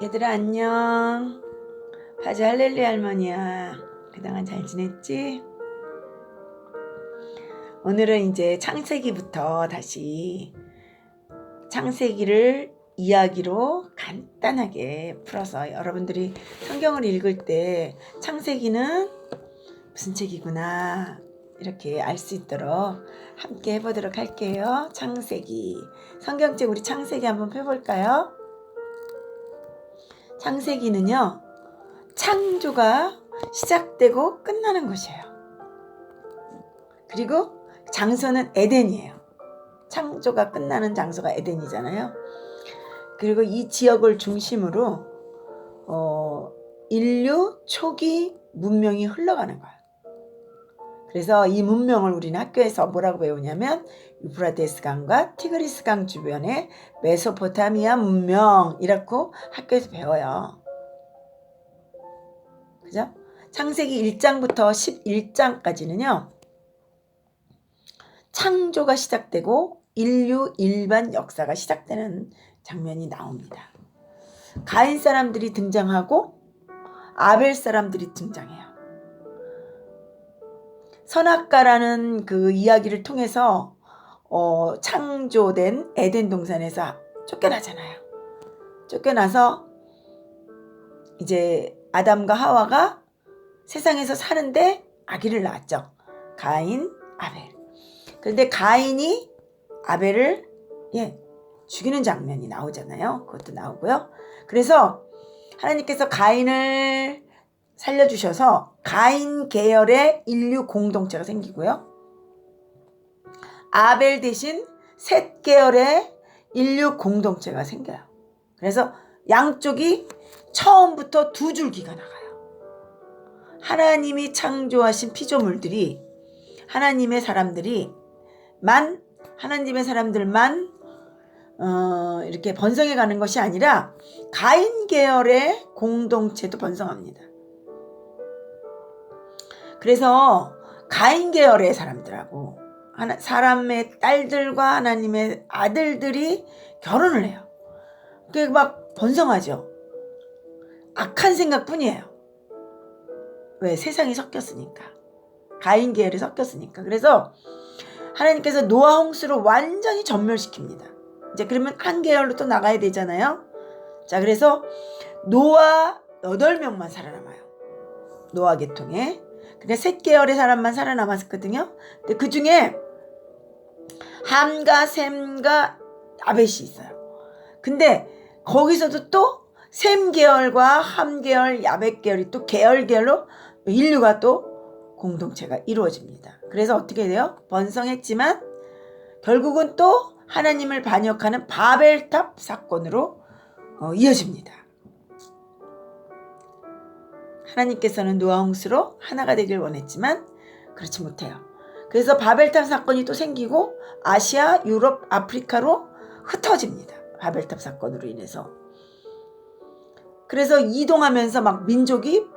얘들아 안녕. 바지 할렐루야 할머니야. 그동안 잘 지냈지? 오늘은 이제 창세기부터 다시 창세기를 이야기로 간단하게 풀어서 여러분들이 성경을 읽을 때 창세기는 무슨 책이구나 이렇게 알 수 있도록 함께 해보도록 할게요. 창세기 성경책 우리 창세기 한번 펴볼까요? 창세기는요 창조가 시작되고 끝나는 곳이에요. 그리고 장소는 에덴이에요. 창조가 끝나는 장소가 에덴이잖아요. 그리고 이 지역을 중심으로 인류 초기 문명이 흘러가는 거예요. 그래서 이 문명을 우리는 학교에서 뭐라고 배우냐면 유프라테스 강과 티그리스 강 주변의 메소포타미아 문명이라고 학교에서 배워요. 그죠? 창세기 1장부터 11장까지는요. 창조가 시작되고 인류 일반 역사가 시작되는 장면이 나옵니다. 가인 사람들이 등장하고 아벨 사람들이 등장해요. 선악과라는 그 이야기를 통해서 창조된 에덴 동산에서 쫓겨나잖아요. 쫓겨나서 이제 아담과 하와가 세상에서 사는데 아기를 낳았죠. 가인, 아벨. 그런데 가인이 아벨을 죽이는 장면이 나오잖아요. 그것도 나오고요. 그래서 하나님께서 가인을 살려주셔서 가인 계열의 인류 공동체가 생기고요. 아벨 대신 셋 계열의 인류 공동체가 생겨요. 그래서 양쪽이 처음부터 두 줄기가 나가요. 하나님이 창조하신 피조물들이 하나님의 사람들만 이렇게 번성해 가는 것이 아니라 가인 계열의 공동체도 번성합니다. 그래서 가인 계열의 사람들하고 사람의 딸들과 하나님의 아들들이 결혼을 해요. 그게 막 번성하죠. 악한 생각뿐이에요. 왜? 세상이 섞였으니까. 가인 계열이 섞였으니까. 그래서 하나님께서 노아 홍수로 완전히 전멸시킵니다. 이제 그러면 한 계열로 또 나가야 되잖아요. 자, 그래서 노아 8명만 살아남아요. 노아 계통에. 근데 셋 계열의 사람만 살아남았거든요. 근데 그 중에 함과 셈과 아벳이 있어요. 근데 거기서도 또 셈 계열과 함 계열, 야벳 계열이 또 계열로 인류가 또 공동체가 이루어집니다. 그래서 어떻게 돼요? 번성했지만 결국은 또 하나님을 반역하는 바벨탑 사건으로 이어집니다. 하나님께서는 노아 홍수로 하나가 되길 원했지만 그렇지 못해요. 그래서 바벨탑 사건이 또 생기고 아시아, 유럽, 아프리카로 흩어집니다. 바벨탑 사건으로 인해서. 그래서 이동하면서 막 민족이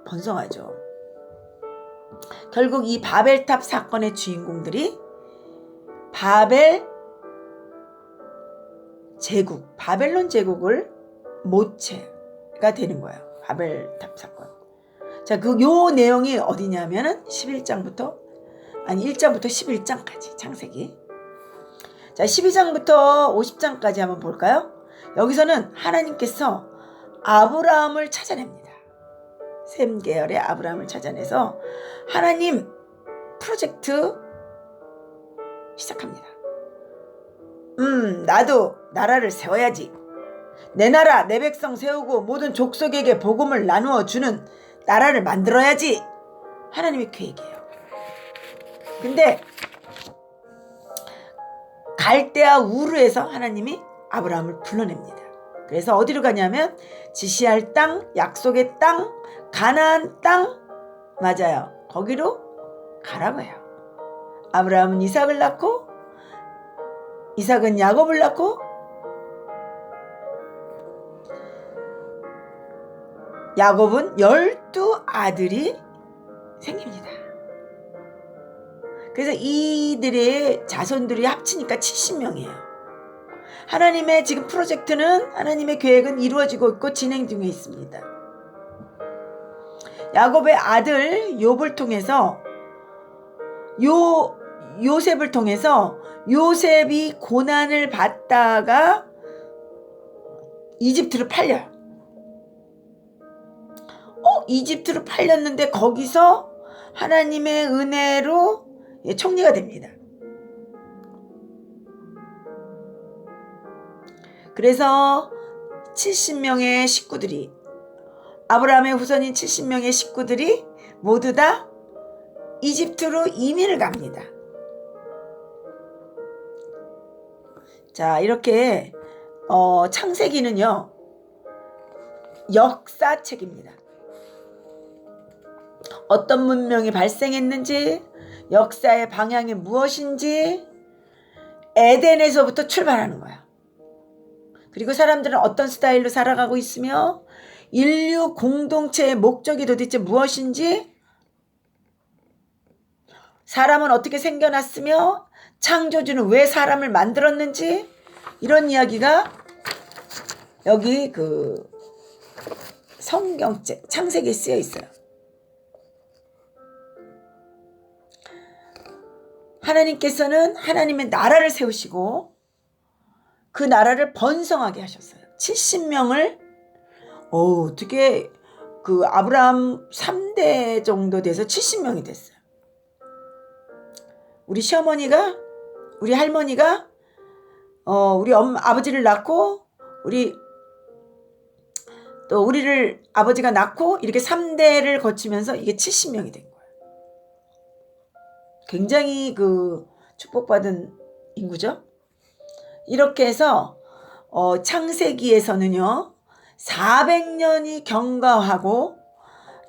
번성하죠. 결국 이 바벨탑 사건의 주인공들이 바벨론 제국을 모체가 되는 거예요. 바벨탑 사건. 자, 요 내용이 어디냐면은 1장부터 11장까지 창세기. 자, 12장부터 50장까지 한번 볼까요? 여기서는 하나님께서 아브라함을 찾아냅니다. 셈 계열의 아브라함을 찾아내서 하나님 프로젝트 시작합니다. 나도 나라를 세워야지. 내 나라, 내 백성 세우고 모든 족속에게 복음을 나누어 주는 나라를 만들어야지. 하나님의 계획이에요. 근데 갈대아 우르에서 하나님이 아브라함을 불러냅니다. 그래서 어디로 가냐면 지시할 땅, 약속의 땅, 가나안 땅, 맞아요. 거기로 가라고 해요. 아브라함은 이삭을 낳고 이삭은 야곱을 낳고 야곱은 12아들이 생깁니다. 그래서 이들의 자손들이 합치니까 70명이에요. 하나님의 지금 프로젝트는, 하나님의 계획은 이루어지고 있고 진행 중에 있습니다. 야곱의 아들 욥을 통해서 요셉을 통해서 요셉이 고난을 받다가 이집트로 팔려요. 이집트로 팔렸는데 거기서 하나님의 은혜로 총리가 됩니다. 그래서 70명의 식구들이, 아브라함의 후손인 70명의 식구들이 모두 다 이집트로 이민을 갑니다. 자, 이렇게 창세기는요, 역사책입니다. 어떤 문명이 발생했는지, 역사의 방향이 무엇인지 에덴에서부터 출발하는 거야. 그리고 사람들은 어떤 스타일로 살아가고 있으며 인류 공동체의 목적이 도대체 무엇인지, 사람은 어떻게 생겨났으며 창조주는 왜 사람을 만들었는지, 이런 이야기가 여기 그 성경책 창세기에 쓰여 있어요. 하나님께서는 하나님의 나라를 세우시고 그 나라를 번성하게 하셨어요. 70명을 어떻게 그 아브라함 3대 정도 돼서 70명이 됐어요. 우리 시어머니가, 우리 할머니가 우리 아버지를 낳고 우리를 아버지가 낳고 이렇게 3대를 거치면서 이게 70명이 된 거예요. 굉장히 그 축복받은 인구죠. 이렇게 해서 창세기에서는요 400년이 경과하고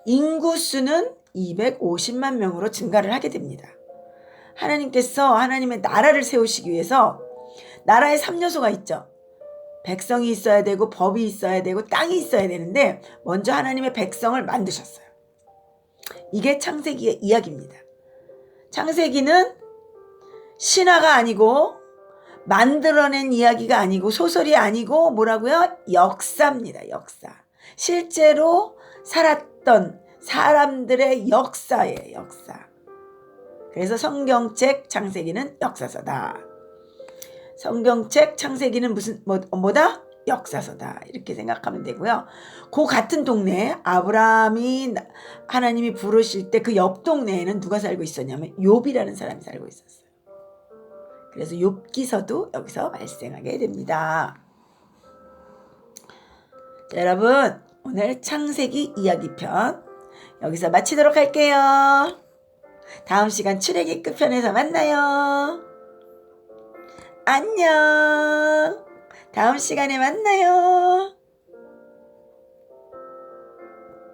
인구수는 250만 명으로 증가를 하게 됩니다. 하나님께서 하나님의 나라를 세우시기 위해서 나라에 3요소가 있죠. 백성이 있어야 되고 법이 있어야 되고 땅이 있어야 되는데 먼저 하나님의 백성을 만드셨어요. 이게 창세기의 이야기입니다. 창세기는 신화가 아니고 만들어낸 이야기가 아니고 소설이 아니고 뭐라고요? 역사입니다. 역사. 실제로 살았던 사람들의 역사예요. 역사. 그래서 성경책 창세기는 역사서다. 성경책 창세기는 무슨 뭐다? 역사서다. 이렇게 생각하면 되고요. 그 같은 동네에 아브라함이 하나님이 부르실 때 그 옆 동네에는 누가 살고 있었냐면 욥이라는 사람이 살고 있었어요. 그래서 욥기서도 여기서 발생하게 됩니다. 자, 여러분 오늘 창세기 이야기편 여기서 마치도록 할게요. 다음 시간 출애굽기 끝편에서 만나요. 안녕. 다음 시간에 만나요.